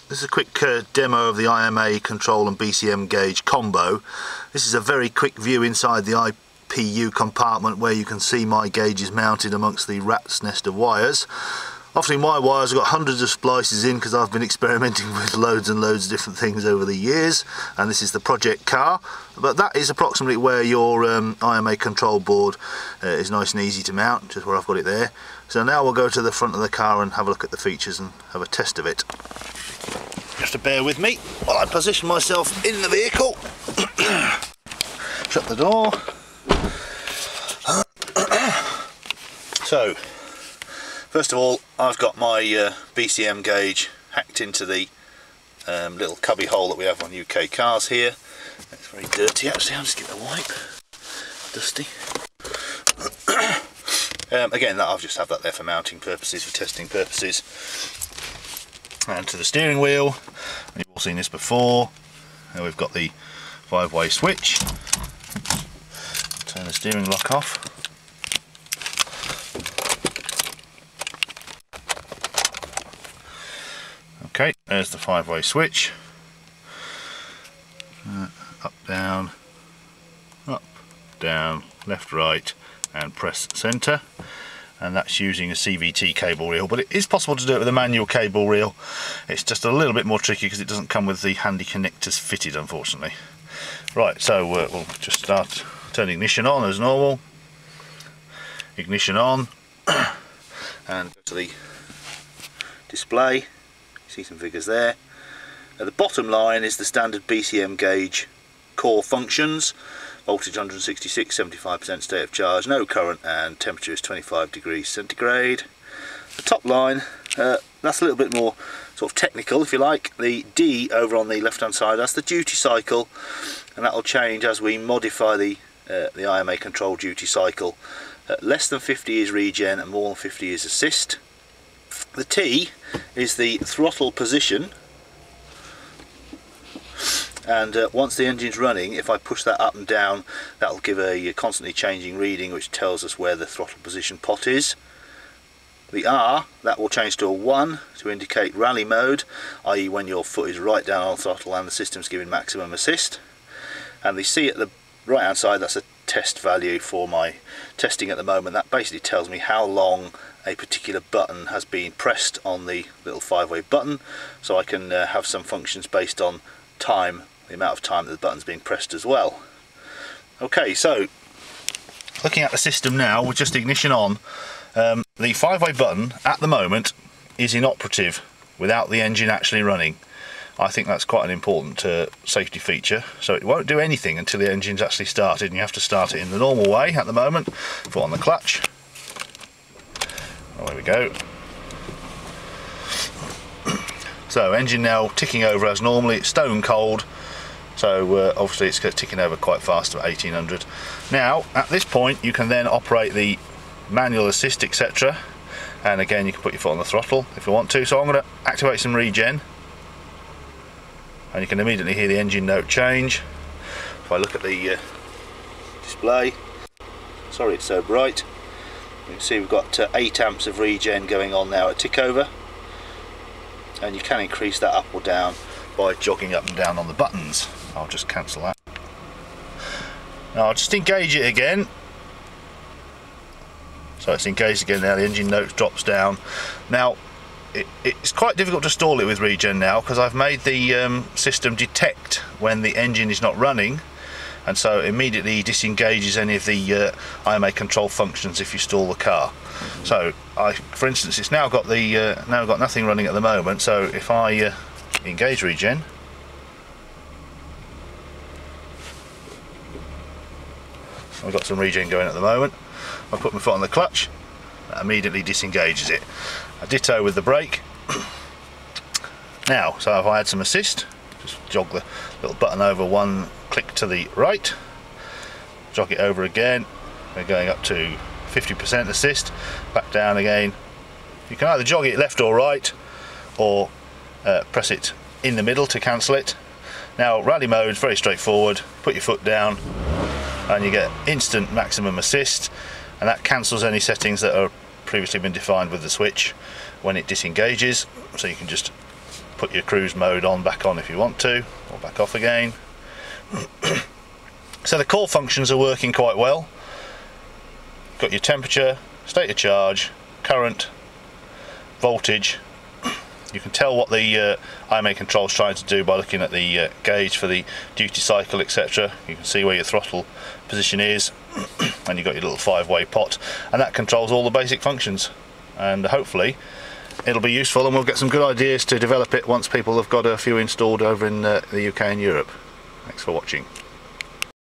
This is a quick demo of the IMA Control and BCM gauge combo. This is a very quick view inside the IPU compartment where you can see my gauges mounted amongst the rat's nest of wires. Obviously my wires have got hundreds of splices in because I've been experimenting with loads and loads of different things over the years, and this is the project car, but that is approximately where your IMA control board is nice and easy to mount, just where I've got it there. So now we'll go to the front of the car and have a look at the features and have a test of it. Just to bear with me while I position myself in the vehicle. Shut the door. So, first of all, I've got my BCM gauge hacked into the little cubby hole that we have on UK cars here. It's very dirty actually, I'll just get the wipe. Dusty. Again, I'll just have that there for mounting purposes, for testing purposes. And to the steering wheel, you've all seen this before. Now we've got the 5-way switch. Turn the steering lock off. Okay, there's the 5-way switch. Up, down, left, right, and press centre. And that's using a CVT cable reel, but it is possible to do it with a manual cable reel. It's just a little bit more tricky because it doesn't come with the handy connectors fitted, unfortunately. Right, so we'll just start, turn ignition on as normal. Ignition on, and go to the display. You see some figures there. At the bottom line is the standard BCM gauge core functions. Voltage 166, 75% state of charge, no current, and temperature is 25 degrees centigrade. The top line, that's a little bit more sort of technical, if you like. The D over on the left hand side, that's the duty cycle, and that will change as we modify the IMA Control duty cycle. Less than 50 is regen and more than 50 is assist. The T is the throttle position. And once the engine's running, if I push that up and down, that'll give a constantly changing reading which tells us where the throttle position pot is. The R, that will change to a 1 to indicate rally mode, i.e. when your foot is right down on the throttle and the system's giving maximum assist. And the C at the right hand side, that's a test value for my testing at the moment. That basically tells me how long a particular button has been pressed on the little 5-way button, so I can have some functions based on time, the amount of time that the button's being pressed as well. Okay, so looking at the system now with just ignition on, the 5-way button at the moment is inoperative without the engine actually running. I think that's quite an important safety feature. So it won't do anything until the engine's actually started, and you have to start it in the normal way at the moment. Foot on the clutch. Oh, there we go. So engine now ticking over as normally. It's stone cold, so obviously it's ticking over quite fast at 1800. Now at this point you can then operate the manual assist, etc., and again you can put your foot on the throttle if you want to. So I'm going to activate some regen, and you can immediately hear the engine note change. If I look at the display, sorry it's so bright, you can see we've got 8 amps of regen going on now at tick over. And you can increase that up or down by jogging up and down on the buttons. I'll just cancel that. Now I'll just engage it again. So it's engaged again now, the engine note drops down. Now it's quite difficult to stall it with regen now because I've made the system detect when the engine is not running, and so immediately disengages any of the IMA control functions if you stall the car. So for instance, it's now got nothing running at the moment. So if I engage regen, I've got some regen going at the moment. I put my foot on the clutch, that immediately disengages it. I ditto with the brake. Now, so if I add some assist, just jog the little button over, 1 click to the right, jog it over again. We're going up to 50% assist, back down again. You can either jog it left or right, or press it in the middle to cancel it. Now rally mode is very straightforward. Put your foot down and you get instant maximum assist, and that cancels any settings that are previously been defined with the switch when it disengages. So you can just put your cruise mode on, back on if you want to, or back off again. So the core functions are working quite well. Got your temperature, state of charge, current, voltage. You can tell what the IMA Control is trying to do by looking at the gauge for the duty cycle, etc. You can see where your throttle position is, and you've got your little 5-way pot, and that controls all the basic functions. And hopefully it'll be useful, and we'll get some good ideas to develop it once people have got a few installed over in the UK and Europe. Thanks for watching.